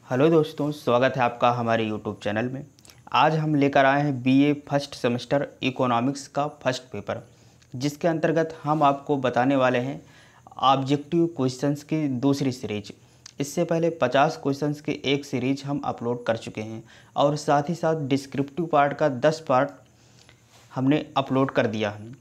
Hello दोस्तों, स्वागत है आपका हमारे यूट्यूब चैनल में। आज हम लेकर आए हैं बीए फर्स्ट सेमेस्टर इकोनॉमिक्स का फर्स्ट पेपर, जिसके अंतर्गत हम आपको बताने वाले हैं ऑब्जेक्टिव क्वेश्चंस की दूसरी सीरीज। इससे पहले 50 क्वेश्चंस की एक सीरीज हम अपलोड कर चुके हैं और साथ ही साथ डिस्क्रिप्टिव पार्ट का 10 पार्ट हमने अपलोड कर दिया है।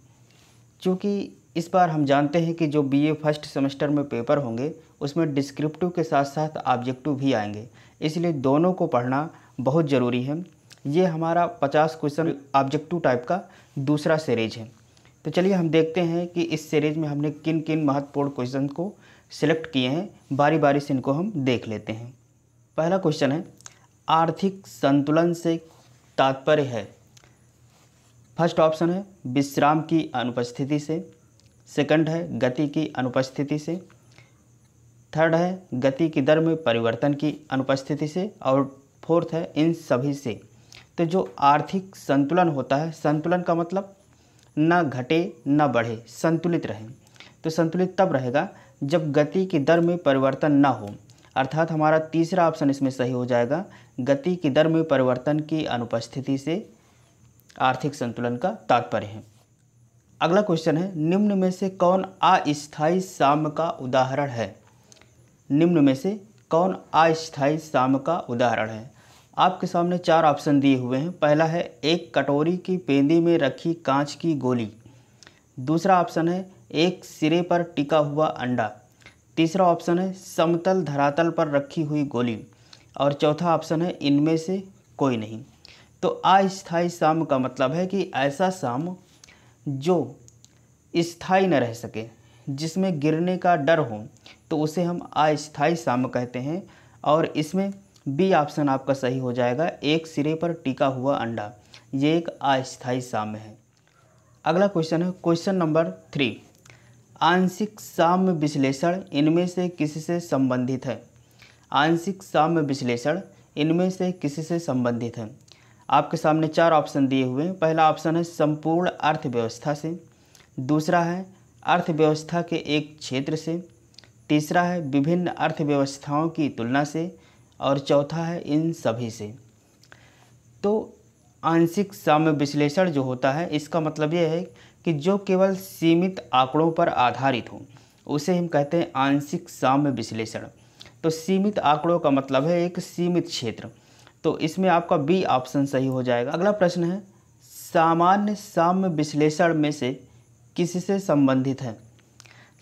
चूँकि इस बार हम जानते हैं कि जो बीए फर्स्ट सेमेस्टर में पेपर होंगे उसमें डिस्क्रिप्टिव के साथ साथ ऑब्जेक्टिव भी आएंगे, इसलिए दोनों को पढ़ना बहुत ज़रूरी है। ये हमारा 50 क्वेश्चन ऑब्जेक्टिव टाइप का दूसरा सीरीज है। तो चलिए हम देखते हैं कि इस सीरीज में हमने किन किन महत्वपूर्ण क्वेश्चन को सिलेक्ट किए हैं। बारी बारी से इनको हम देख लेते हैं। पहला क्वेश्चन है, आर्थिक संतुलन से तात्पर्य है। फर्स्ट ऑप्शन है विश्राम की अनुपस्थिति से, सेकंड है गति की अनुपस्थिति से, थर्ड है गति की दर में परिवर्तन की अनुपस्थिति से, और फोर्थ है इन सभी से। तो जो आर्थिक संतुलन होता है, संतुलन का मतलब न घटे न बढ़े, संतुलित रहे। तो संतुलित तब रहेगा जब गति की दर में परिवर्तन ना हो, अर्थात हमारा तीसरा ऑप्शन इसमें सही हो जाएगा। गति की दर में परिवर्तन की अनुपस्थिति से आर्थिक संतुलन का तात्पर्य है। अगला क्वेश्चन है, निम्न में से कौन अस्थायी साम्य का उदाहरण है। निम्न में से कौन अस्थायी साम्य का उदाहरण है। आपके सामने 4 ऑप्शन दिए हुए हैं। पहला है एक कटोरी की पेंदी में रखी कांच की गोली। दूसरा ऑप्शन है एक सिरे पर टिका हुआ अंडा। तीसरा ऑप्शन है समतल धरातल पर रखी हुई गोली, और चौथा ऑप्शन है इनमें से कोई नहीं। तो अस्थायी साम्य का मतलब है कि ऐसा साम्य जो स्थायी न रह सके, जिसमें गिरने का डर हो, तो उसे हम अस्थायी साम्य कहते हैं। और इसमें बी ऑप्शन आपका सही हो जाएगा, एक सिरे पर टिका हुआ अंडा। ये एक अस्थायी साम्य है। अगला क्वेश्चन है क्वेश्चन नंबर 3, आंशिक साम्य विश्लेषण इनमें से किससे संबंधित है। आंशिक साम्य विश्लेषण इनमें से किससे संबंधित है। आपके सामने 4 ऑप्शन दिए हुए हैं। पहला ऑप्शन है संपूर्ण अर्थव्यवस्था से, दूसरा है अर्थव्यवस्था के एक क्षेत्र से, तीसरा है विभिन्न अर्थव्यवस्थाओं की तुलना से, और चौथा है इन सभी से। तो आंशिक साम्य विश्लेषण जो होता है, इसका मतलब ये है कि जो केवल सीमित आंकड़ों पर आधारित हो, उसे हम कहते हैं आंशिक साम्य विश्लेषण। तो सीमित आंकड़ों का मतलब है एक सीमित क्षेत्र। तो इसमें आपका बी ऑप्शन सही हो जाएगा। अगला प्रश्न है, सामान्य साम्य विश्लेषण में से किससे संबंधित है।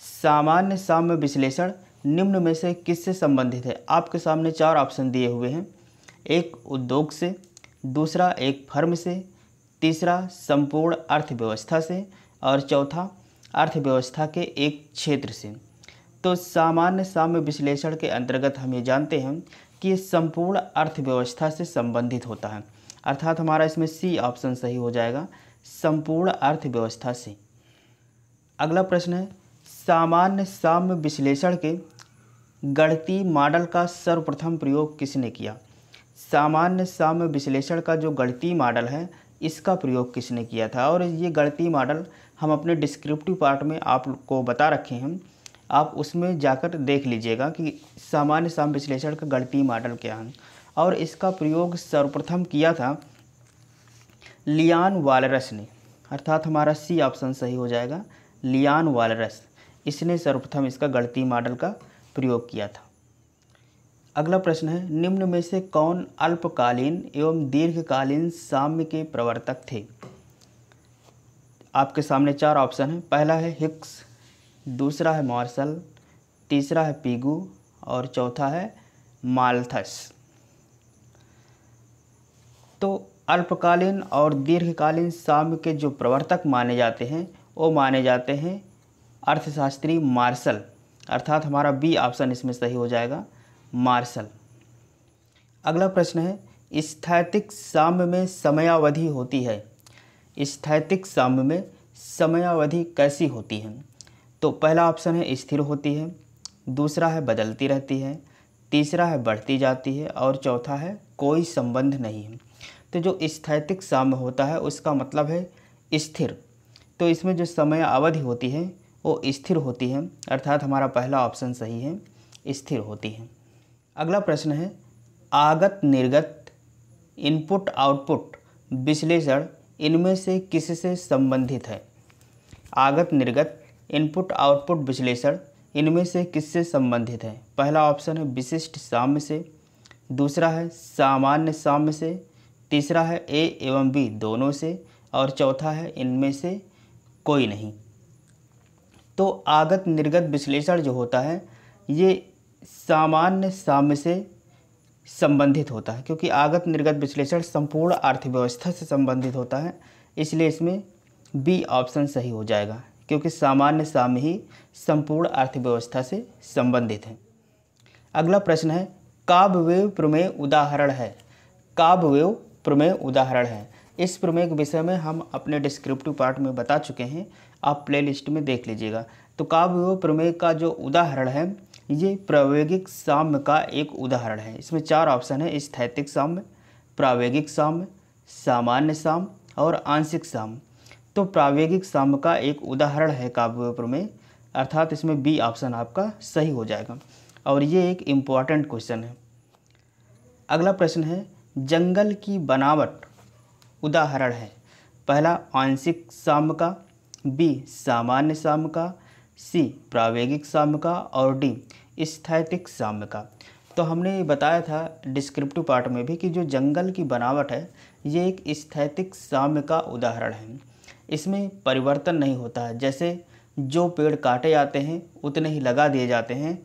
सामान्य साम्य विश्लेषण निम्न में से किससे संबंधित है। आपके सामने 4 ऑप्शन दिए हुए हैं। एक उद्योग से, दूसरा एक फर्म से, तीसरा संपूर्ण अर्थव्यवस्था से, और चौथा अर्थव्यवस्था के एक क्षेत्र से। तो सामान्य साम्य विश्लेषण के अंतर्गत हम ये जानते हैं कि ये संपूर्ण अर्थव्यवस्था से संबंधित होता है, अर्थात हमारा इसमें सी ऑप्शन सही हो जाएगा, संपूर्ण अर्थव्यवस्था से। अगला प्रश्न है, सामान्य साम्य विश्लेषण के गणितीय मॉडल का सर्वप्रथम प्रयोग किसने किया। सामान्य साम्य विश्लेषण का जो गणितीय मॉडल है, इसका प्रयोग किसने किया था। और ये गणितीय मॉडल हम अपने डिस्क्रिप्टिव पार्ट में आपको बता रखे हैं, आप उसमें जाकर देख लीजिएगा कि सामान्य साम्य विश्लेषण का गणितीय मॉडल क्या है। और इसका प्रयोग सर्वप्रथम किया था लियान वालरस ने, अर्थात हमारा सी ऑप्शन सही हो जाएगा, लियान वालरस। इसने सर्वप्रथम इसका गणितीय मॉडल का प्रयोग किया था। अगला प्रश्न है, निम्न में से कौन अल्पकालीन एवं दीर्घकालीन साम्य के प्रवर्तक थे। आपके सामने 4 ऑप्शन हैं। पहला है हिक्स, दूसरा है मार्शल, तीसरा है पीगू, और चौथा है माल्थस। तो अल्पकालीन और दीर्घकालीन साम्य के जो प्रवर्तक माने जाते हैं, वो माने जाते हैं अर्थशास्त्री मार्शल, अर्थात हमारा बी ऑप्शन इसमें सही हो जाएगा, मार्शल। अगला प्रश्न है, स्थैतिक साम्य में समयावधि होती है। स्थैतिक साम्य में समयावधि कैसी होती है। तो पहला ऑप्शन है स्थिर होती है, दूसरा है बदलती रहती है, तीसरा है बढ़ती जाती है, और चौथा है कोई संबंध नहीं है। तो जो स्थैतिक साम्य होता है उसका मतलब है स्थिर। तो इसमें जो समय अवधि होती है वो स्थिर होती है, अर्थात हमारा पहला ऑप्शन सही है, स्थिर होती है। अगला प्रश्न है, आगत निर्गत इनपुट आउटपुट विश्लेषण इनमें से किससे संबंधित है? आगत निर्गत इनपुट आउटपुट विश्लेषण इनमें से किससे संबंधित है? पहला ऑप्शन है विशिष्ट साम्य से, दूसरा है सामान्य साम्य से, तीसरा है ए एवं बी दोनों से, और चौथा है इनमें से कोई नहीं। तो आगत निर्गत विश्लेषण जो होता है ये सामान्य साम्य से संबंधित होता है, क्योंकि आगत निर्गत विश्लेषण संपूर्ण अर्थव्यवस्था से संबंधित होता है, इसलिए इसमें बी ऑप्शन सही हो जाएगा, क्योंकि सामान्य साम्य ही संपूर्ण अर्थव्यवस्था से संबंधित है। अगला प्रश्न है काव्यवेव प्रमेय उदाहरण है। काव्यवेव प्रमेय उदाहरण है। इस प्रमेय के विषय में हम अपने डिस्क्रिप्टिव पार्ट में बता चुके हैं, आप प्लेलिस्ट में देख लीजिएगा। तो काव्यवेव प्रमेय का जो उदाहरण है ये प्रायोगिक साम्य का एक उदाहरण है। इसमें 4 ऑप्शन है, स्थैतिक साम्य, प्रायोगिक साम्य, सामान्य साम्य और आंशिक साम्य। तो प्रायोगिक साम्य का एक उदाहरण है काव्यवेव प्रमेय, अर्थात इसमें बी ऑप्शन आपका सही हो जाएगा, और ये एक इम्पॉर्टेंट क्वेश्चन है। अगला प्रश्न है जंगल की बनावट उदाहरण है। पहला आंशिक साम्य का, बी सामान्य साम्य का, सी प्रायोगिक साम्य का और डी स्थैतिक साम्य का। तो हमने बताया था डिस्क्रिप्टिव पार्ट में भी कि जो जंगल की बनावट है ये एक स्थैतिक साम्य का उदाहरण है। इसमें परिवर्तन नहीं होता है, जैसे जो पेड़ काटे जाते हैं उतने ही लगा दिए जाते हैं,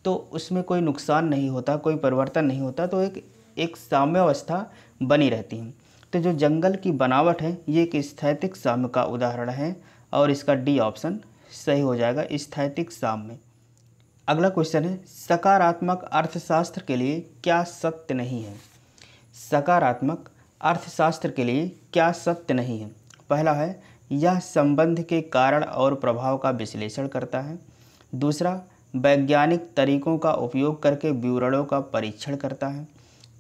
तो उसमें कोई नुकसान नहीं होता, कोई परिवर्तन नहीं होता, तो एक साम्य अवस्था बनी रहती है। तो जो जंगल की बनावट है ये एक स्थैतिक साम्य का उदाहरण है, और इसका डी ऑप्शन सही हो जाएगा, स्थैतिक साम्य। अगला क्वेश्चन है सकारात्मक अर्थशास्त्र के लिए क्या सत्य नहीं है? सकारात्मक अर्थशास्त्र के लिए क्या सत्य नहीं है? पहला है यह संबंध के कारण और प्रभाव का विश्लेषण करता है, दूसरा वैज्ञानिक तरीकों का उपयोग करके विवरणों का परीक्षण करता है,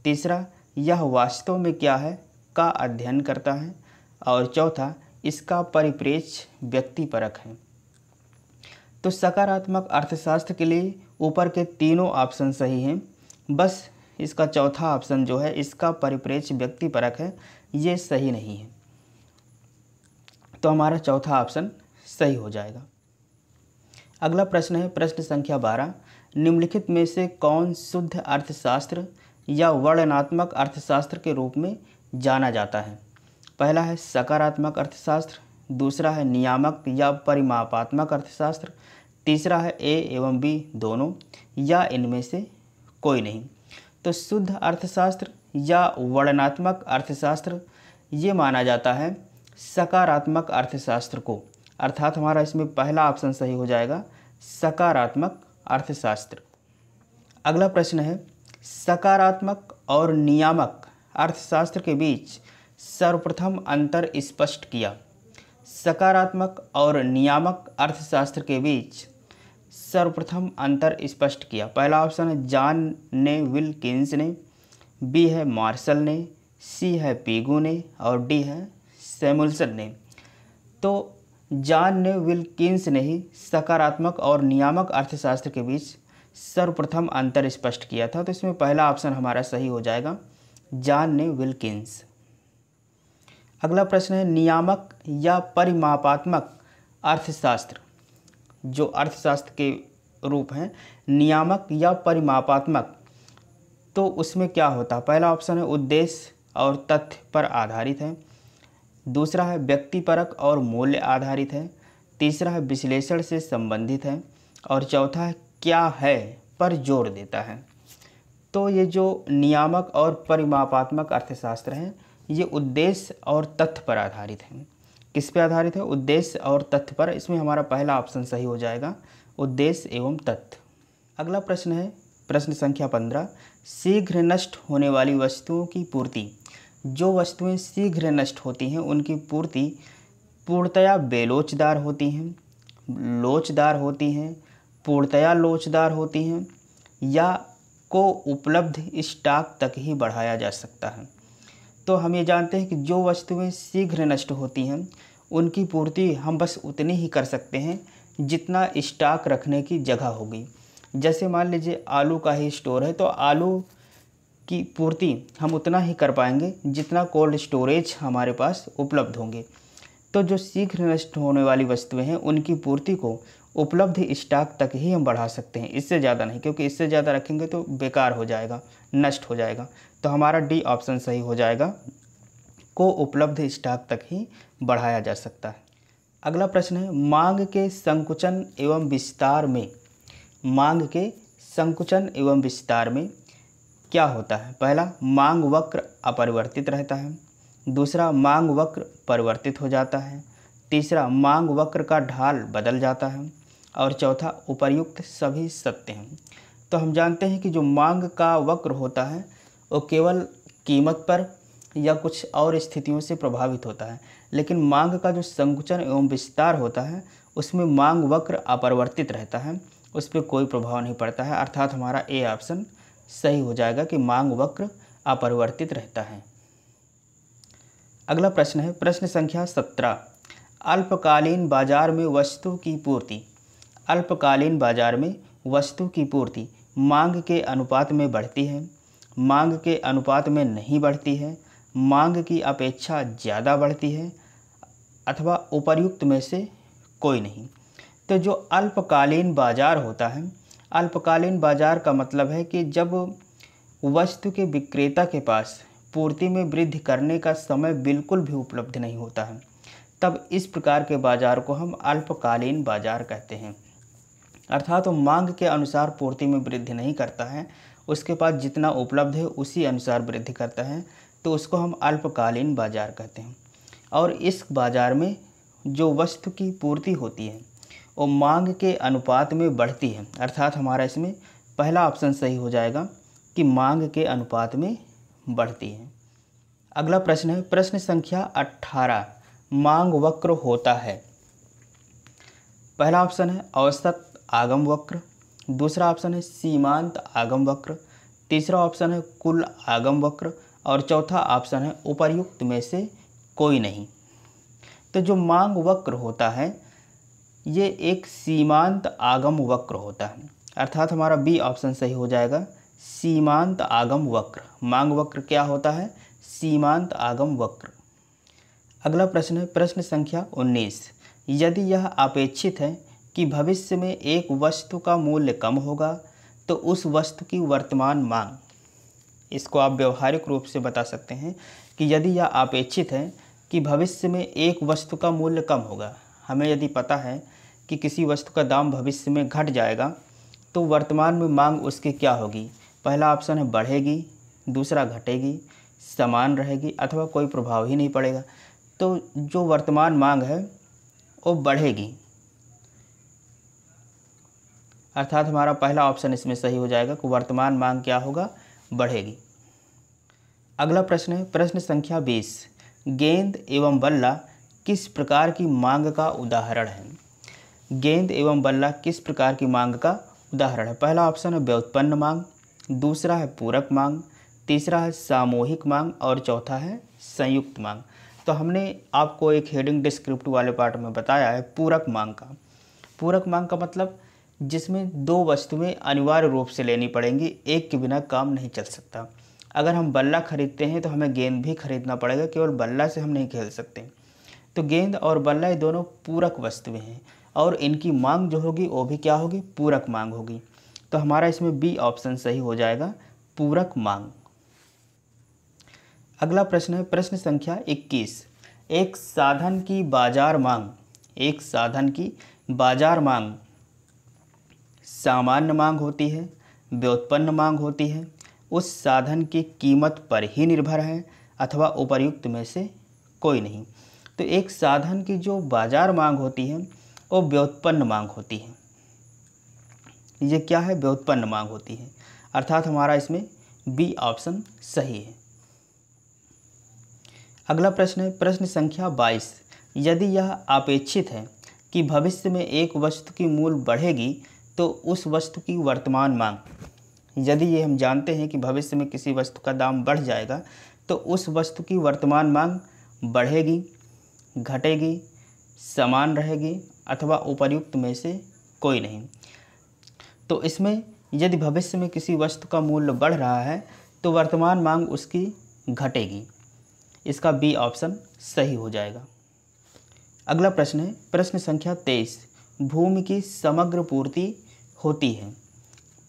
तीसरा यह वास्तव में क्या है का अध्ययन करता है, और चौथा इसका परिप्रेक्ष्य व्यक्तिपरक है। तो सकारात्मक अर्थशास्त्र के लिए ऊपर के तीनों ऑप्शन सही हैं, बस इसका चौथा ऑप्शन जो है इसका परिप्रेक्ष्य व्यक्तिपरक है, ये सही नहीं है। तो हमारा चौथा ऑप्शन सही हो जाएगा। अगला प्रश्न है प्रश्न संख्या 12, निम्नलिखित में से कौन शुद्ध अर्थशास्त्र या वर्णनात्मक अर्थशास्त्र के रूप में जाना जाता है? पहला है सकारात्मक अर्थशास्त्र, दूसरा है नियामक या परिमापात्मक अर्थशास्त्र, तीसरा है ए एवं बी दोनों, या इनमें से कोई नहीं। तो शुद्ध अर्थशास्त्र या वर्णनात्मक अर्थशास्त्र ये माना जाता है सकारात्मक अर्थशास्त्र को, अर्थात हमारा इसमें पहला ऑप्शन सही हो जाएगा, सकारात्मक अर्थशास्त्र। अगला प्रश्न है सकारात्मक और नियामक अर्थशास्त्र के बीच सर्वप्रथम अंतर स्पष्ट किया। सकारात्मक और नियामक अर्थशास्त्र के बीच सर्वप्रथम अंतर स्पष्ट किया। पहला ऑप्शन है जॉन ने विल्किंस ने, बी है मार्शल ने, सी है पीगू ने और डी है सैमुअल्सन ने। तो जॉन ने विल्किंस ने ही सकारात्मक और नियामक अर्थशास्त्र के बीच सर्वप्रथम अंतर स्पष्ट किया था, तो इसमें पहला ऑप्शन हमारा सही हो जाएगा, जॉन ने विल्किंस। अगला प्रश्न है नियामक या परिमापात्मक अर्थशास्त्र, जो अर्थशास्त्र के रूप हैं नियामक या परिमापात्मक, तो उसमें क्या होता है? पहला ऑप्शन है उद्देश्य और तथ्य पर आधारित है, दूसरा है व्यक्तिपरक और मूल्य आधारित है, तीसरा है विश्लेषण से संबंधित है, और चौथा है क्या है पर जोर देता है। तो ये जो नियामक और परिमापात्मक अर्थशास्त्र हैं ये उद्देश्य और तथ्य पर आधारित हैं। किस पे आधारित है? उद्देश्य और तथ्य पर। इसमें हमारा पहला ऑप्शन सही हो जाएगा, उद्देश्य एवं तथ्य। अगला प्रश्न है प्रश्न संख्या 15, शीघ्र नष्ट होने वाली वस्तुओं की पूर्ति। जो वस्तुएं शीघ्र नष्ट होती हैं उनकी पूर्ति पूर्णतया बेलोचदार होती हैं, लोचदार होती हैं, पूर्णतया लोचदार होती हैं, या को उपलब्ध स्टॉक तक ही बढ़ाया जा सकता है। तो हम ये जानते हैं कि जो वस्तुएं शीघ्र नष्ट होती हैं उनकी पूर्ति हम बस उतनी ही कर सकते हैं जितना स्टॉक रखने की जगह होगी। जैसे मान लीजिए आलू का ही स्टोर है, तो आलू की पूर्ति हम उतना ही कर पाएंगे जितना कोल्ड स्टोरेज हमारे पास उपलब्ध होंगे। तो जो शीघ्र नष्ट होने वाली वस्तुएं हैं उनकी पूर्ति को उपलब्ध स्टॉक तक ही हम बढ़ा सकते हैं, इससे ज़्यादा नहीं, क्योंकि इससे ज़्यादा रखेंगे तो बेकार हो जाएगा, नष्ट हो जाएगा। तो हमारा डी ऑप्शन सही हो जाएगा, को उपलब्ध स्टॉक तक ही बढ़ाया जा सकता है। अगला प्रश्न है, मांग के संकुचन एवं विस्तार में, मांग के संकुचन एवं विस्तार में क्या होता है? पहला, मांग वक्र अपरिवर्तित रहता है। दूसरा, मांग वक्र परिवर्तित हो जाता है। तीसरा, मांग वक्र का ढाल बदल जाता है। और चौथा, उपर्युक्त सभी सत्य हैं। तो हम जानते हैं कि जो मांग का वक्र होता है वो केवल कीमत पर या कुछ और स्थितियों से प्रभावित होता है, लेकिन मांग का जो संकुचन एवं विस्तार होता है उसमें मांग वक्र अपरिवर्तित रहता है, उस पर कोई प्रभाव नहीं पड़ता है। अर्थात हमारा ए ऑप्शन सही हो जाएगा कि मांग वक्र अपरिवर्तित रहता है। अगला प्रश्न है, प्रश्न संख्या 17, अल्पकालीन बाजार में वस्तु की पूर्ति, अल्पकालीन बाजार में वस्तु की पूर्ति मांग के अनुपात में बढ़ती है, मांग के अनुपात में नहीं बढ़ती है, मांग की अपेक्षा ज़्यादा बढ़ती है, अथवा उपर्युक्त में से कोई नहीं। तो जो अल्पकालीन बाजार होता है, अल्पकालीन बाजार का मतलब है कि जब वस्तु के विक्रेता के पास पूर्ति में वृद्धि करने का समय बिल्कुल भी उपलब्ध नहीं होता है, तब इस प्रकार के बाजार को हम अल्पकालीन बाजार कहते हैं। अर्थात वो मांग के अनुसार पूर्ति में वृद्धि नहीं करता है, उसके पास जितना उपलब्ध है उसी अनुसार वृद्धि करता है, तो उसको हम अल्पकालीन बाजार कहते हैं। और इस बाजार में जो वस्तु की पूर्ति होती है वो मांग के अनुपात में बढ़ती है। अर्थात हमारा इसमें पहला ऑप्शन सही हो जाएगा कि मांग के अनुपात में बढ़ती है। अगला प्रश्न है, प्रश्न संख्या 18, मांग वक्र होता है। पहला ऑप्शन है औसत आगम वक्र, दूसरा ऑप्शन है सीमांत आगम वक्र, तीसरा ऑप्शन है कुल आगम वक्र, और चौथा ऑप्शन है उपर्युक्त में से कोई नहीं। तो जो मांग वक्र होता है ये एक सीमांत आगम वक्र होता है। अर्थात हमारा बी ऑप्शन सही हो जाएगा, सीमांत आगम वक्र। मांग वक्र क्या होता है? सीमांत आगम वक्र। अगला प्रश्न है, प्रश्न संख्या 19, यदि यह अपेक्षित है कि भविष्य में एक वस्तु का मूल्य कम होगा तो उस वस्तु की वर्तमान मांग, इसको आप व्यवहारिक रूप से बता सकते हैं कि यदि यह अपेक्षित है कि भविष्य में एक वस्तु का मूल्य कम होगा, हमें यदि पता है कि किसी वस्तु का दाम भविष्य में घट जाएगा तो वर्तमान में मांग उसकी क्या होगी? पहला ऑप्शन है बढ़ेगी, दूसरा घटेगी, समान रहेगी, अथवा कोई प्रभाव ही नहीं पड़ेगा। तो जो वर्तमान मांग है वो बढ़ेगी, अर्थात हमारा पहला ऑप्शन इसमें सही हो जाएगा कि वर्तमान मांग क्या होगा? बढ़ेगी। अगला प्रश्न है, प्रश्न संख्या 20, गेंद एवं बल्ला किस प्रकार की मांग का उदाहरण है? गेंद एवं बल्ला किस प्रकार की मांग का उदाहरण है? पहला ऑप्शन है व्युत्पन्न मांग, दूसरा है पूरक मांग, तीसरा है सामूहिक मांग, और चौथा है संयुक्त मांग। तो हमने आपको एक हेडिंग डिस्क्रिप्टिव वाले पार्ट में बताया है पूरक मांग का। पूरक मांग का मतलब जिसमें दो वस्तुएं अनिवार्य रूप से लेनी पड़ेंगी, एक के बिना काम नहीं चल सकता। अगर हम बल्ला खरीदते हैं तो हमें गेंद भी खरीदना पड़ेगा, केवल बल्ला से हम नहीं खेल सकते। तो गेंद और बल्ला ये दोनों पूरक वस्तुएं हैं और इनकी मांग जो होगी वो भी क्या होगी? पूरक मांग होगी। तो हमारा इसमें बी ऑप्शन सही हो जाएगा, पूरक मांग। अगला प्रश्न है, प्रश्न संख्या 21, एक साधन की बाजार मांग, एक साधन की बाजार मांग सामान्य मांग होती है, व्युत्पन्न मांग होती है, उस साधन की कीमत पर ही निर्भर है, अथवा उपर्युक्त में से कोई नहीं। तो एक साधन की जो बाजार मांग होती है वो व्युत्पन्न मांग होती है। ये क्या है? व्युत्पन्न मांग होती है। अर्थात हमारा इसमें बी ऑप्शन सही है। अगला प्रश्न है, प्रश्न संख्या 22, यदि यह अपेक्षित है कि भविष्य में एक वस्तु की मूल्य बढ़ेगी तो उस वस्तु की वर्तमान मांग, यदि ये हम जानते हैं कि भविष्य में किसी वस्तु का दाम बढ़ जाएगा तो उस वस्तु की वर्तमान मांग बढ़ेगी, घटेगी, समान रहेगी, अथवा उपर्युक्त में से कोई नहीं। तो इसमें यदि भविष्य में किसी वस्तु का मूल्य बढ़ रहा है तो वर्तमान मांग उसकी घटेगी। इसका बी ऑप्शन सही हो जाएगा। अगला प्रश्न है प्रश्न संख्या 23, भूमि की समग्र पूर्ति होती है।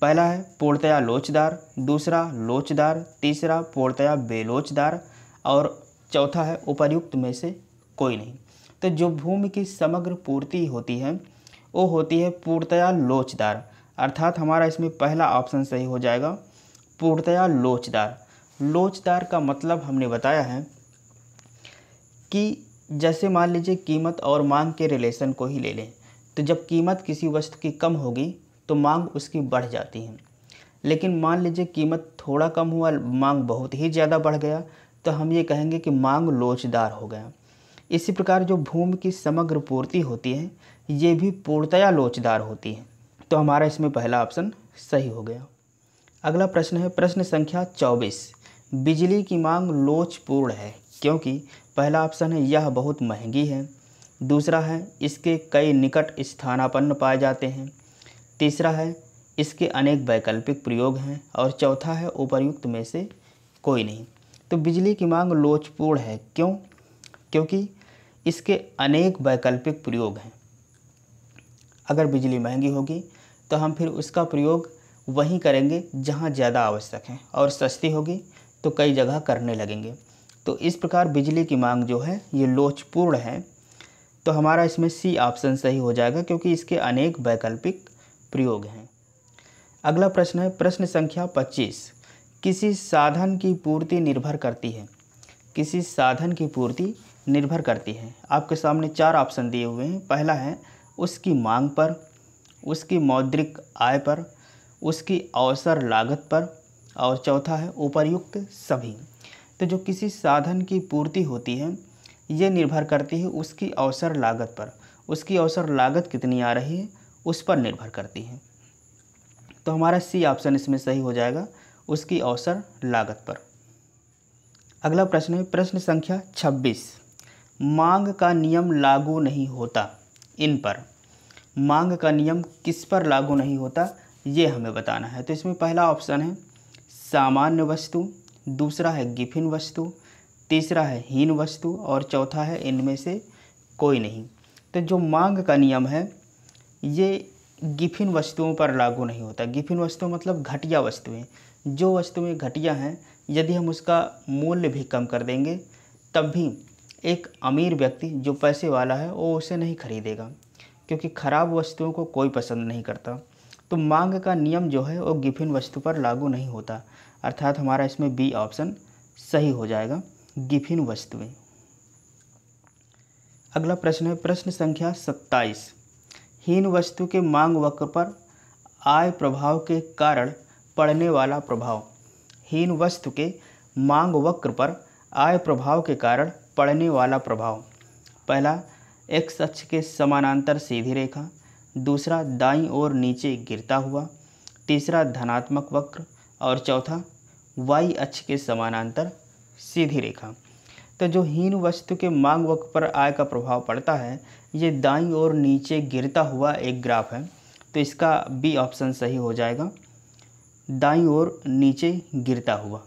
पहला है पूर्णतया लोचदार, दूसरा लोचदार, तीसरा पूर्णतया बेलोचदार और चौथा है उपर्युक्त में से कोई नहीं। तो जो भूमि की समग्र पूर्ति होती है वो होती है पूर्णतया लोचदार, अर्थात हमारा इसमें पहला ऑप्शन सही हो जाएगा, पूर्णतया लोचदार। लोचदार का मतलब हमने बताया है कि जैसे मान लीजिए कीमत और मांग के रिलेशन को ही ले लें, तो जब कीमत किसी वस्तु की कम होगी तो मांग उसकी बढ़ जाती है, लेकिन मान लीजिए कीमत थोड़ा कम हुआ, मांग बहुत ही ज़्यादा बढ़ गया, तो हम ये कहेंगे कि मांग लोचदार हो गया। इसी प्रकार जो भूमि की समग्र पूर्ति होती है ये भी पूर्णतया लोचदार होती है। तो हमारा इसमें पहला ऑप्शन सही हो गया। अगला प्रश्न है प्रश्न संख्या 24, बिजली की मांग लोचपूर्ण है क्योंकि पहला ऑप्शन है यह बहुत महंगी है, दूसरा है इसके कई निकट स्थानापन्न पाए जाते हैं, तीसरा है इसके अनेक वैकल्पिक प्रयोग हैं और चौथा है उपर्युक्त में से कोई नहीं। तो बिजली की मांग लोचपूर्ण है क्यों? क्योंकि इसके अनेक वैकल्पिक प्रयोग हैं। अगर बिजली महंगी होगी तो हम फिर उसका प्रयोग वहीं करेंगे जहाँ ज़्यादा आवश्यक है, और सस्ती होगी तो कई जगह करने लगेंगे। तो इस प्रकार बिजली की मांग जो है ये लोचपूर्ण है। तो हमारा इसमें सी ऑप्शन सही हो जाएगा क्योंकि इसके अनेक वैकल्पिक प्रयोग हैं। अगला प्रश्न है प्रश्न संख्या 25, किसी साधन की पूर्ति निर्भर करती है। किसी साधन की पूर्ति निर्भर करती है। आपके सामने 4 ऑप्शन दिए हुए हैं। पहला है उसकी मांग पर, उसकी मौद्रिक आय पर, उसकी अवसर लागत पर और चौथा है उपर्युक्त सभी। तो जो किसी साधन की पूर्ति होती है ये निर्भर करती है उसकी अवसर लागत पर। उसकी अवसर लागत कितनी आ रही है उस पर निर्भर करती है। तो हमारा सी ऑप्शन इसमें सही हो जाएगा, उसकी अवसर लागत पर। अगला प्रश्न है प्रश्न संख्या 26, मांग का नियम लागू नहीं होता इन पर। मांग का नियम किस पर लागू नहीं होता ये हमें बताना है। तो इसमें पहला ऑप्शन है सामान्य वस्तु, दूसरा है गिफिन वस्तु, तीसरा है हीन वस्तु और चौथा है इनमें से कोई नहीं। तो जो मांग का नियम है ये गिफिन वस्तुओं पर लागू नहीं होता। गिफिन वस्तु मतलब घटिया वस्तुएं। जो वस्तुएं घटिया हैं यदि हम उसका मूल्य भी कम कर देंगे तब भी एक अमीर व्यक्ति जो पैसे वाला है वो उसे नहीं खरीदेगा, क्योंकि ख़राब वस्तुओं को कोई पसंद नहीं करता। तो मांग का नियम जो है वो गिफिन वस्तु पर लागू नहीं होता, अर्थात हमारा इसमें बी ऑप्शन सही हो जाएगा, गिफिन वस्तुएं। अगला प्रश्न है प्रश्न संख्या 27, हीन वस्तु के मांग वक्र पर आय प्रभाव के कारण पड़ने वाला प्रभाव। हीन वस्तु के मांग वक्र पर आय प्रभाव के कारण पड़ने वाला प्रभाव। पहला एक्स अक्ष के समानांतर सीधी रेखा, दूसरा दाईं ओर नीचे गिरता हुआ, तीसरा धनात्मक वक्र और चौथा वाई अक्ष के समानांतर सीधी रेखा। तो जो हीन वस्तु के मांग वक्र पर आय का प्रभाव पड़ता है ये दाईं ओर नीचे गिरता हुआ एक ग्राफ है। तो इसका बी ऑप्शन सही हो जाएगा, दाईं ओर नीचे गिरता हुआ।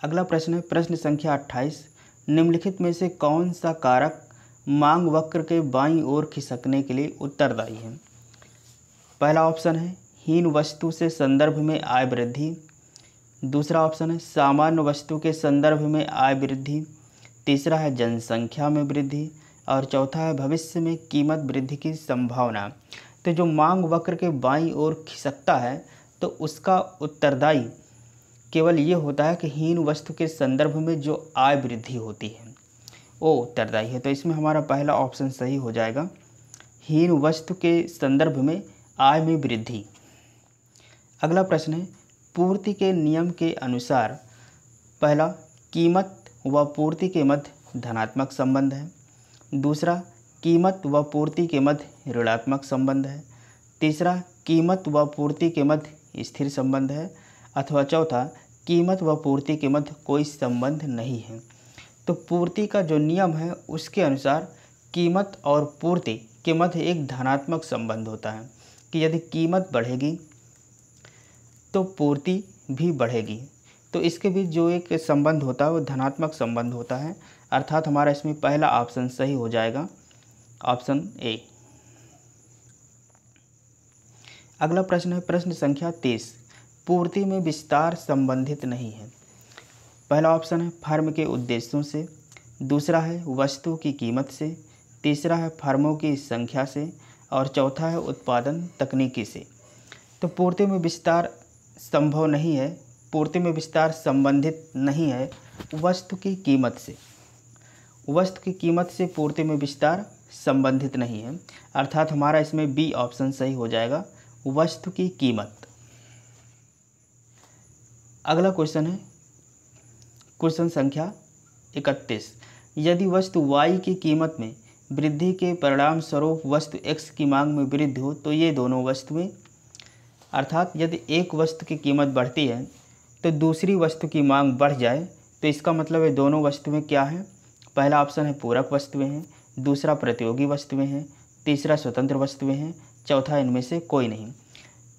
अगला प्रश्न है प्रश्न संख्या 28, निम्नलिखित में से कौन सा कारक मांग वक्र के बाईं ओर खिसकने के लिए उत्तरदायी है। पहला ऑप्शन है हीन वस्तु से संदर्भ में आय वृद्धि, दूसरा ऑप्शन है सामान्य वस्तु के संदर्भ में आय वृद्धि, तीसरा है जनसंख्या में वृद्धि और चौथा है भविष्य में कीमत वृद्धि की संभावना। तो जो मांग वक्र के बाईं ओर खिसकता है तो उसका उत्तरदायी केवल ये होता है कि हीन वस्तु के संदर्भ में जो आय वृद्धि होती है वो उत्तरदायी है। तो इसमें हमारा पहला ऑप्शन सही हो जाएगा, हीन वस्तु के संदर्भ में आय में वृद्धि। अगला प्रश्न है पूर्ति के नियम के अनुसार पहला कीमत व पूर्ति के मध्य धनात्मक संबंध है, दूसरा कीमत व पूर्ति के मध्य ऋणात्मक संबंध है, तीसरा कीमत व पूर्ति के मध्य स्थिर संबंध है अथवा चौथा कीमत व पूर्ति के मध्य कोई संबंध नहीं है। तो पूर्ति का जो नियम है उसके अनुसार कीमत और पूर्ति के मध्य एक धनात्मक संबंध होता है कि यदि कीमत बढ़ेगी तो पूर्ति भी बढ़ेगी, तो इसके बीच जो एक संबंध होता है वो धनात्मक संबंध होता है, अर्थात हमारा इसमें पहला ऑप्शन सही हो जाएगा, ऑप्शन ए। अगला प्रश्न है प्रश्न संख्या 23, पूर्ति में विस्तार संबंधित नहीं है। पहला ऑप्शन है फर्म के उद्देश्यों से, दूसरा है वस्तु की कीमत से, तीसरा है फर्मों की संख्या से और चौथा है उत्पादन तकनीकी से। तो पूर्ति में विस्तार संभव नहीं है, पूर्ति में विस्तार संबंधित नहीं है वस्तु की कीमत से। वस्तु की कीमत से पूर्ति में विस्तार संबंधित नहीं है, अर्थात हमारा इसमें बी ऑप्शन सही हो जाएगा, वस्तु की कीमत। अगला क्वेश्चन है क्वेश्चन संख्या 31, यदि वस्तु Y की कीमत में वृद्धि के परिणाम स्वरूप वस्तु X की मांग में वृद्धि हो तो ये दोनों वस्तुएं, अर्थात यदि एक वस्तु की कीमत बढ़ती है तो दूसरी वस्तु की मांग बढ़ जाए तो इसका मतलब है दोनों वस्तुएं क्या हैं। पहला ऑप्शन है पूरक वस्तुएं हैं, दूसरा प्रतियोगी वस्तुएं हैं, तीसरा स्वतंत्र वस्तुएं हैं, चौथा इनमें से कोई नहीं।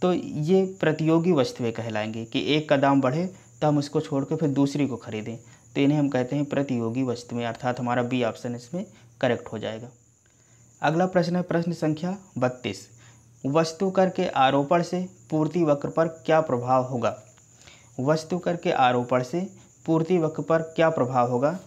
तो ये प्रतियोगी वस्तुएं कहलाएंगी कि एक का दाम बढ़े तो हम उसको छोड़ के फिर दूसरी को खरीदें, तो इन्हें हम कहते हैं प्रतियोगी वस्तुएं, अर्थात हमारा बी ऑप्शन इसमें करेक्ट हो जाएगा। अगला प्रश्न है प्रश्न संख्या 32, वस्तु कर के आरोपण से पूर्ति वक्र पर क्या प्रभाव होगा। वस्तु कर के आरोपण से पूर्ति वक्र पर क्या प्रभाव होगा।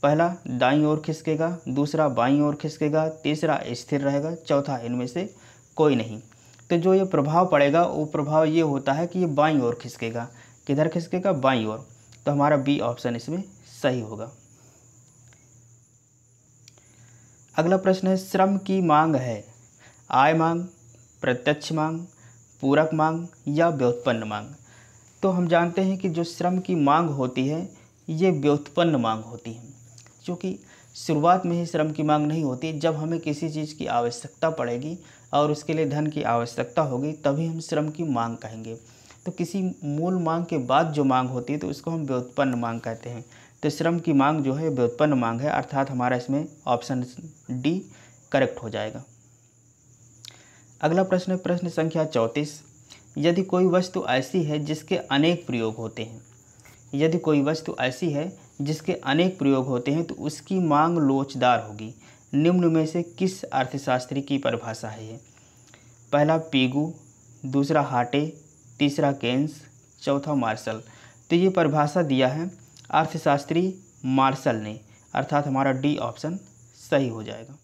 पहला दाईं ओर खिसकेगा, दूसरा बाईं ओर खिसकेगा, तीसरा स्थिर रहेगा, चौथा इनमें से कोई नहीं। तो जो ये प्रभाव पड़ेगा वो प्रभाव ये होता है कि ये बाईं ओर खिसकेगा। किधर खिसकेगा, बाईं ओर। तो हमारा बी ऑप्शन इसमें सही होगा। अगला प्रश्न है श्रम की मांग है आय मांग, प्रत्यक्ष मांग, पूरक मांग या व्युत्पन्न मांग। तो हम जानते हैं कि जो श्रम की मांग होती है ये व्युत्पन्न मांग होती है, क्योंकि शुरुआत में ही श्रम की मांग नहीं होती। जब हमें किसी चीज़ की आवश्यकता पड़ेगी और उसके लिए धन की आवश्यकता होगी तभी हम श्रम की मांग कहेंगे। तो किसी मूल मांग के बाद जो मांग होती है तो उसको हम व्युत्पन्न मांग कहते हैं। तो श्रम की मांग जो है व्युत्पन्न मांग है, अर्थात हमारा इसमें ऑप्शन डी करेक्ट हो जाएगा। अगला प्रश्न है प्रश्न संख्या 34, यदि कोई वस्तु ऐसी है जिसके अनेक प्रयोग होते हैं। यदि कोई वस्तु ऐसी है जिसके अनेक प्रयोग होते हैं तो उसकी मांग लोचदार होगी। निम्न में से किस अर्थशास्त्री की परिभाषा है ये। पहला पीगू, दूसरा हाटे, तीसरा केन्स, चौथा मार्शल। तो ये परिभाषा दिया है अर्थशास्त्री मार्शल ने, अर्थात हमारा डी ऑप्शन सही हो जाएगा।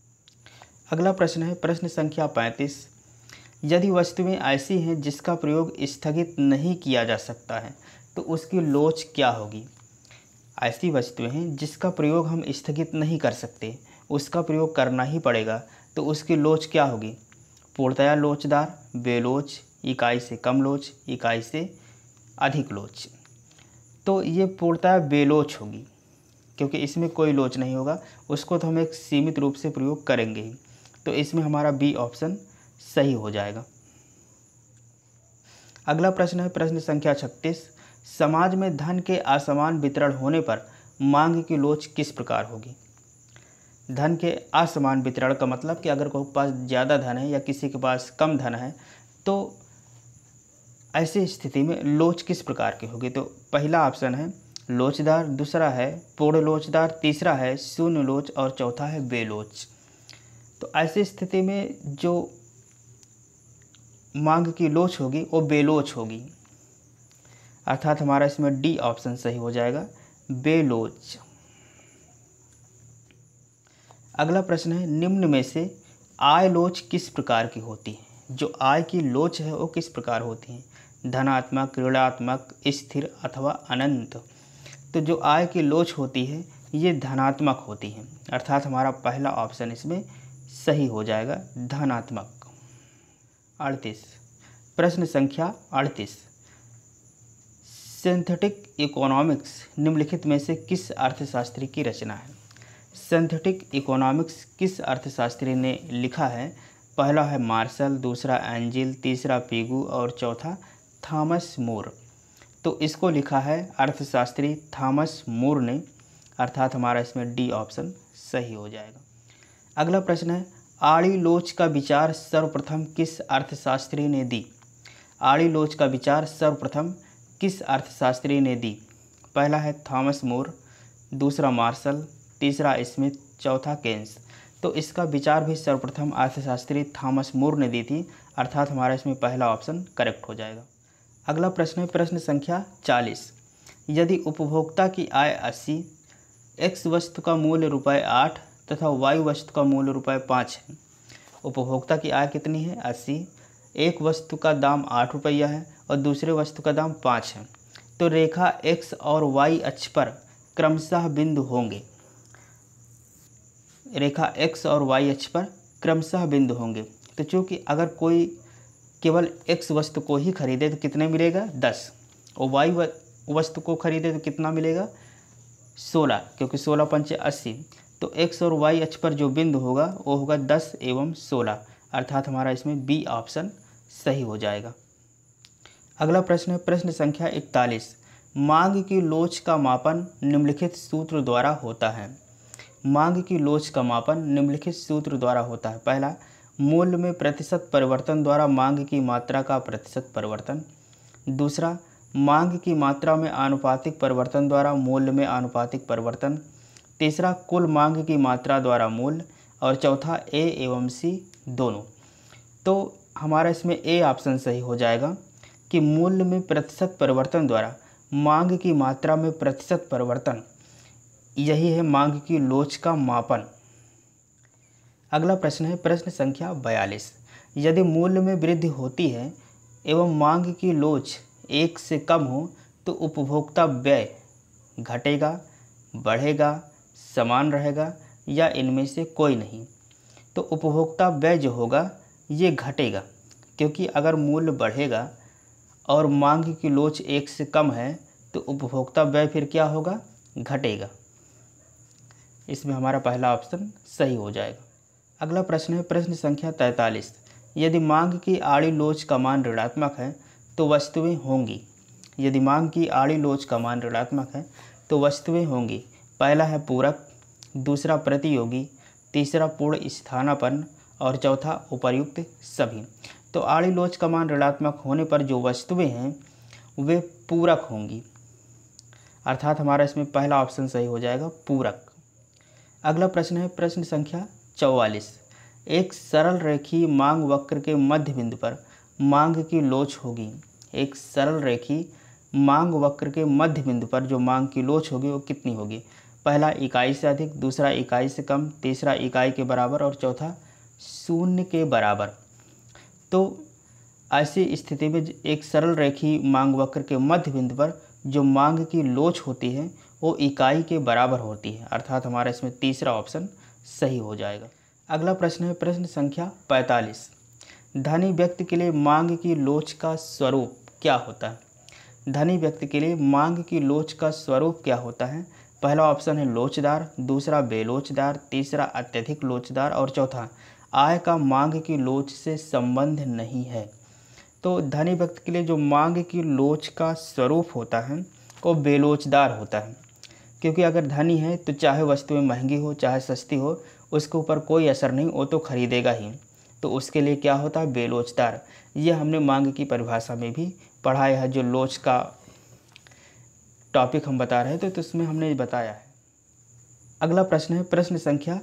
अगला प्रश्न है प्रश्न संख्या 35, यदि वस्तुएं ऐसी हैं जिसका प्रयोग स्थगित नहीं किया जा सकता है तो उसकी लोच क्या होगी। ऐसी वस्तुएं हैं जिसका प्रयोग हम स्थगित नहीं कर सकते, उसका प्रयोग करना ही पड़ेगा, तो उसकी लोच क्या होगी। पूर्णतया लोचदार, बेलोच, इकाई से कम लोच, इकाई से अधिक लोच। तो ये पूर्णतया बेलोच होगी, क्योंकि इसमें कोई लोच नहीं होगा, उसको तो हम एक सीमित रूप से प्रयोग करेंगे ही। तो इसमें हमारा बी ऑप्शन सही हो जाएगा। अगला प्रश्न है प्रश्न संख्या 36, समाज में धन के असमान वितरण होने पर मांग की लोच किस प्रकार होगी। धन के असमान वितरण का मतलब कि अगर कोई के पास ज़्यादा धन है या किसी के पास कम धन है तो ऐसी स्थिति में लोच किस प्रकार की होगी। तो पहला ऑप्शन है लोचदार, दूसरा है पूर्ण लोचदार, तीसरा है शून्य लोच और चौथा है बेलोच। तो ऐसी स्थिति में जो मांग की लोच होगी वो बेलोच होगी, अर्थात हमारा इसमें डी ऑप्शन सही हो जाएगा, बेलोच। अगला प्रश्न है निम्न में से आय लोच किस प्रकार की होती है। जो आय की लोच है वो किस प्रकार होती है। धनात्मक, ऋणात्मक, स्थिर अथवा अनंत। तो जो आय की लोच होती है ये धनात्मक होती है, अर्थात हमारा पहला ऑप्शन इसमें सही हो जाएगा, धनात्मक। 38 प्रश्न संख्या 38, सिंथेटिक इकोनॉमिक्स निम्नलिखित में से किस अर्थशास्त्री की रचना है। सिंथेटिक इकोनॉमिक्स किस अर्थशास्त्री ने लिखा है। पहला है मार्शल, दूसरा एंजिल, तीसरा पीगू और चौथा थॉमस मोर। तो इसको लिखा है अर्थशास्त्री थॉमस मोर ने, अर्थात हमारा इसमें डी ऑप्शन सही हो जाएगा। अगला प्रश्न है आड़ी लोच का विचार सर्वप्रथम किस अर्थशास्त्री ने दी। आड़ी लोच का विचार सर्वप्रथम किस अर्थशास्त्री ने दी। पहला है थॉमस मोर, दूसरा मार्शल, तीसरा स्मिथ, चौथा केन्स। तो इसका विचार भी सर्वप्रथम अर्थशास्त्री थॉमस मोर ने दी थी, अर्थात हमारा इसमें पहला ऑप्शन करेक्ट हो जाएगा। अगला प्रश्न है प्रश्न संख्या 40। यदि उपभोक्ता की आय 80, एक्स वस्तु का मूल्य ₹8 तथा वाई वस्तु का मूल्य ₹5 है। उपभोक्ता की आय कितनी है? 80। एक वस्तु का दाम ₹8 है और दूसरे वस्तु का दाम 5 है। तो रेखा एक्स और वाई अक्ष पर क्रमशः बिंदु होंगे। रेखा एक्स और वाई अक्ष पर क्रमशः बिंदु होंगे। तो चूँकि अगर कोई केवल एक्स वस्तु को ही खरीदे तो कितने मिलेगा? 10, और वाई वस्तु को खरीदे तो कितना मिलेगा? 16, क्योंकि 16 पंचे 80। तो एक्स और वाई अक्ष पर जो बिंदु होगा वो होगा 10 एवं 16, अर्थात हमारा इसमें बी ऑप्शन सही हो जाएगा। अगला प्रश्न है प्रश्न संख्या 41। मांग की लोच का मापन निम्नलिखित सूत्र द्वारा होता है। मांग की लोच का मापन निम्नलिखित सूत्र द्वारा होता है। पहला, मूल्य में प्रतिशत परिवर्तन द्वारा मांग की मात्रा का प्रतिशत परिवर्तन। दूसरा, मांग की मात्रा में आनुपातिक परिवर्तन द्वारा मूल्य में आनुपातिक परिवर्तन। तीसरा, कुल मांग की मात्रा द्वारा मूल्य। और चौथा, ए एवं सी दोनों। तो हमारा इसमें ए ऑप्शन सही हो जाएगा कि मूल्य में प्रतिशत परिवर्तन द्वारा मांग की मात्रा में प्रतिशत परिवर्तन, यही है मांग की लोच का मापन। अगला प्रश्न है प्रश्न संख्या 42। यदि मूल्य में वृद्धि होती है एवं मांग की लोच 1 से कम हो तो उपभोक्ता व्यय घटेगा, बढ़ेगा, समान रहेगा या इनमें से कोई नहीं। तो उपभोक्ता व्यय जो होगा ये घटेगा, क्योंकि अगर मूल्य बढ़ेगा और मांग की लोच 1 से कम है तो उपभोक्ता व्यय फिर क्या होगा? घटेगा। इसमें हमारा पहला ऑप्शन सही हो जाएगा। अगला प्रश्न है प्रश्न संख्या 43। यदि मांग की आड़ी लोच का मान ऋणात्मक है तो वस्तुएं होंगी। यदि मांग की आड़ी लोच का मान ऋणात्मक है तो वस्तुएं होंगी। पहला है पूरक, दूसरा प्रतियोगी, तीसरा पूर्ण स्थानापन्न और चौथा उपर्युक्त सभी। तो आड़ी लोच का मान ऋणात्मक होने पर जो वस्तुएं हैं वे पूरक होंगी, अर्थात हमारा इसमें पहला ऑप्शन सही हो जाएगा, पूरक। अगला प्रश्न है प्रश्न संख्या 44। एक सरल रेखीय मांग वक्र के मध्य बिंदु पर मांग की लोच होगी। एक सरल रेखीय मांग वक्र के मध्य बिंदु पर जो मांग की लोच होगी वो कितनी होगी? पहला, इकाई से अधिक, दूसरा इकाई से कम, तीसरा इकाई के बराबर और चौथा 0 के बराबर। तो ऐसी स्थिति में एक सरल रेखीय मांग वक्र के मध्य बिंदु पर जो मांग की लोच होती है वो इकाई के बराबर होती है, अर्थात हमारा इसमें तीसरा ऑप्शन सही हो जाएगा। अगला प्रश्न है प्रश्न संख्या 45। धनी व्यक्ति के लिए मांग की लोच का स्वरूप क्या होता है? धनी व्यक्ति के लिए मांग की लोच का स्वरूप क्या होता है? पहला ऑप्शन है लोचदार, दूसरा बेलोचदार, तीसरा अत्यधिक लोचदार और चौथा आय का मांग की लोच से संबंध नहीं है। तो धनी व्यक्ति के लिए जो मांग की लोच का स्वरूप होता है वो बेलोचदार होता है, क्योंकि अगर धनी है तो चाहे वस्तुएं महंगी हो चाहे सस्ती हो उसके ऊपर कोई असर नहीं, वो तो खरीदेगा ही। तो उसके लिए क्या होता है? बेलोचदार। ये हमने मांग की परिभाषा में भी पढ़ाया है, जो लोच का टॉपिक हम बता रहे थे तो उसमें हमने बताया है। अगला प्रश्न है प्रश्न संख्या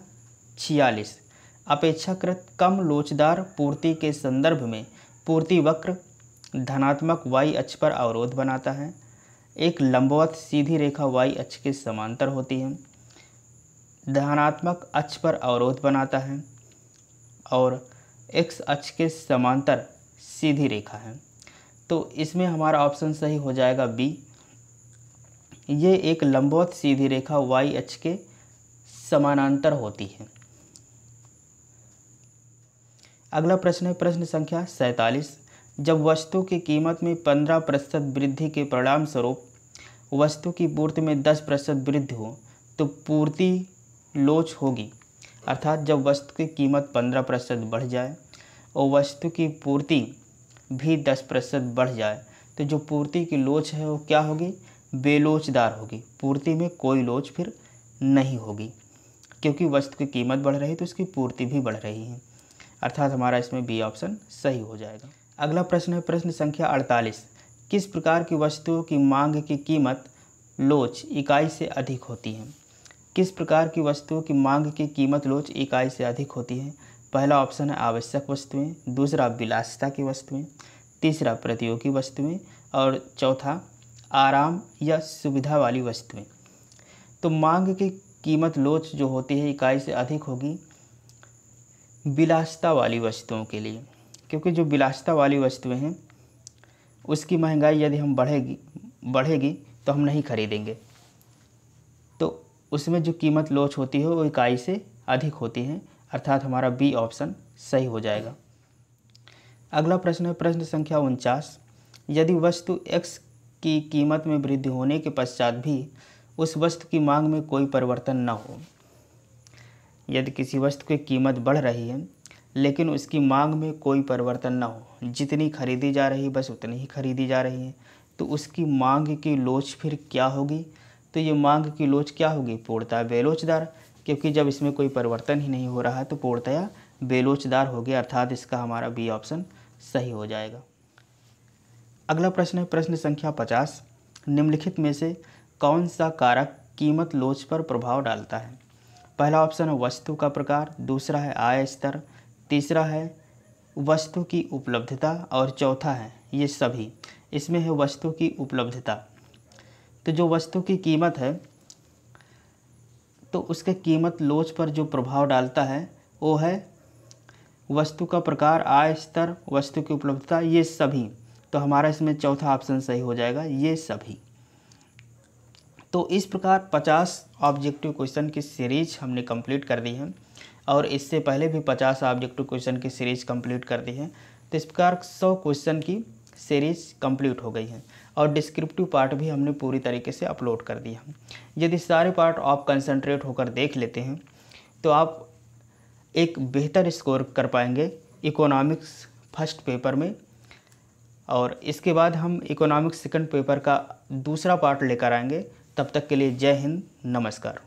46। अपेक्षाकृत कम लोचदार पूर्ति के संदर्भ में पूर्ति वक्र धनात्मक वाई अक्ष पर अवरोध बनाता है। एक लंबवत सीधी रेखा वाई अक्ष के समांतर होती है, धनात्मक अक्ष पर अवरोध बनाता है और एक्स अक्ष के समांतर सीधी रेखा है। तो इसमें हमारा ऑप्शन सही हो जाएगा बी। ये एक लंबवत सीधी रेखा वाई अक्ष के समानांतर होती है। अगला प्रश्न है प्रश्न संख्या 47। जब वस्तु की कीमत में 15% वृद्धि के परिणाम स्वरूप वस्तु की पूर्ति में 10% वृद्धि हो तो पूर्ति लोच होगी, अर्थात जब वस्तु की कीमत 15% बढ़ जाए और वस्तु की पूर्ति भी 10% बढ़ जाए तो जो पूर्ति की लोच है वो क्या होगी? बेलोचदार होगी। पूर्ति में कोई लोच फिर नहीं होगी, क्योंकि वस्तु की कीमत बढ़ रही है तो उसकी पूर्ति भी बढ़ रही है, अर्थात हमारा इसमें बी ऑप्शन सही हो जाएगा। अगला प्रश्न है प्रश्न संख्या 48। किस प्रकार की वस्तुओं की मांग की कीमत लोच इकाई से अधिक होती है। किस प्रकार की वस्तुओं की मांग की कीमत लोच इकाई से अधिक होती है? पहला ऑप्शन है आवश्यक वस्तुएं, दूसरा विलासिता की वस्तुएं, तीसरा प्रतियोगी वस्तुएं और चौथा आराम या सुविधा वाली वस्तुएं। तो मांग की कीमत लोच जो होती है इकाई से अधिक होगी विलासिता वाली वस्तुओं के लिए, क्योंकि जो विलासिता वाली वस्तुएं हैं उसकी महंगाई यदि हम बढ़ेगी तो हम नहीं खरीदेंगे, तो उसमें जो कीमत लोच होती है वो इकाई से अधिक होती है, अर्थात हमारा बी ऑप्शन सही हो जाएगा। अगला प्रश्न है प्रश्न संख्या 49। यदि वस्तु x की कीमत में वृद्धि होने के पश्चात भी उस वस्तु की मांग में कोई परिवर्तन न हो, यदि किसी वस्तु की कीमत बढ़ रही है लेकिन उसकी मांग में कोई परिवर्तन न हो, जितनी खरीदी जा रही है बस उतनी ही खरीदी जा रही है, तो उसकी मांग की लोच फिर क्या होगी? तो ये मांग की लोच क्या होगी? पूर्णतः बेलोचदार, क्योंकि जब इसमें कोई परिवर्तन ही नहीं हो रहा है तो पूर्णतः बेलोचदार हो गया, अर्थात इसका हमारा बी ऑप्शन सही हो जाएगा। अगला प्रश्न है प्रश्न संख्या 50। निम्नलिखित में से कौन सा कारक कीमत लोच पर प्रभाव डालता है? पहला ऑप्शन है वस्तु का प्रकार, दूसरा है आय स्तर, तीसरा है वस्तु की उपलब्धता और चौथा है ये सभी। इसमें है वस्तु की उपलब्धता। तो जो वस्तु की कीमत है तो उसके कीमत लोच पर जो प्रभाव डालता है वो है वस्तु का प्रकार, आय स्तर, वस्तु की उपलब्धता, ये सभी। तो हमारा इसमें चौथा ऑप्शन सही हो जाएगा, ये सभी। तो इस प्रकार 50 ऑब्जेक्टिव क्वेश्चन की सीरीज हमने कंप्लीट कर दी है और इससे पहले भी 50 ऑब्जेक्टिव क्वेश्चन की सीरीज कंप्लीट कर दी है। तो इस प्रकार 100 क्वेश्चन की सीरीज कंप्लीट हो गई है और डिस्क्रिप्टिव पार्ट भी हमने पूरी तरीके से अपलोड कर दिया। यदि सारे पार्ट आप कंसंट्रेट होकर देख लेते हैं तो आप एक बेहतर स्कोर कर पाएंगे इकोनॉमिक्स फर्स्ट पेपर में, और इसके बाद हम इकोनॉमिक्स सेकंड पेपर का दूसरा पार्ट लेकर आएंगे। तब तक के लिए जय हिंद, नमस्कार।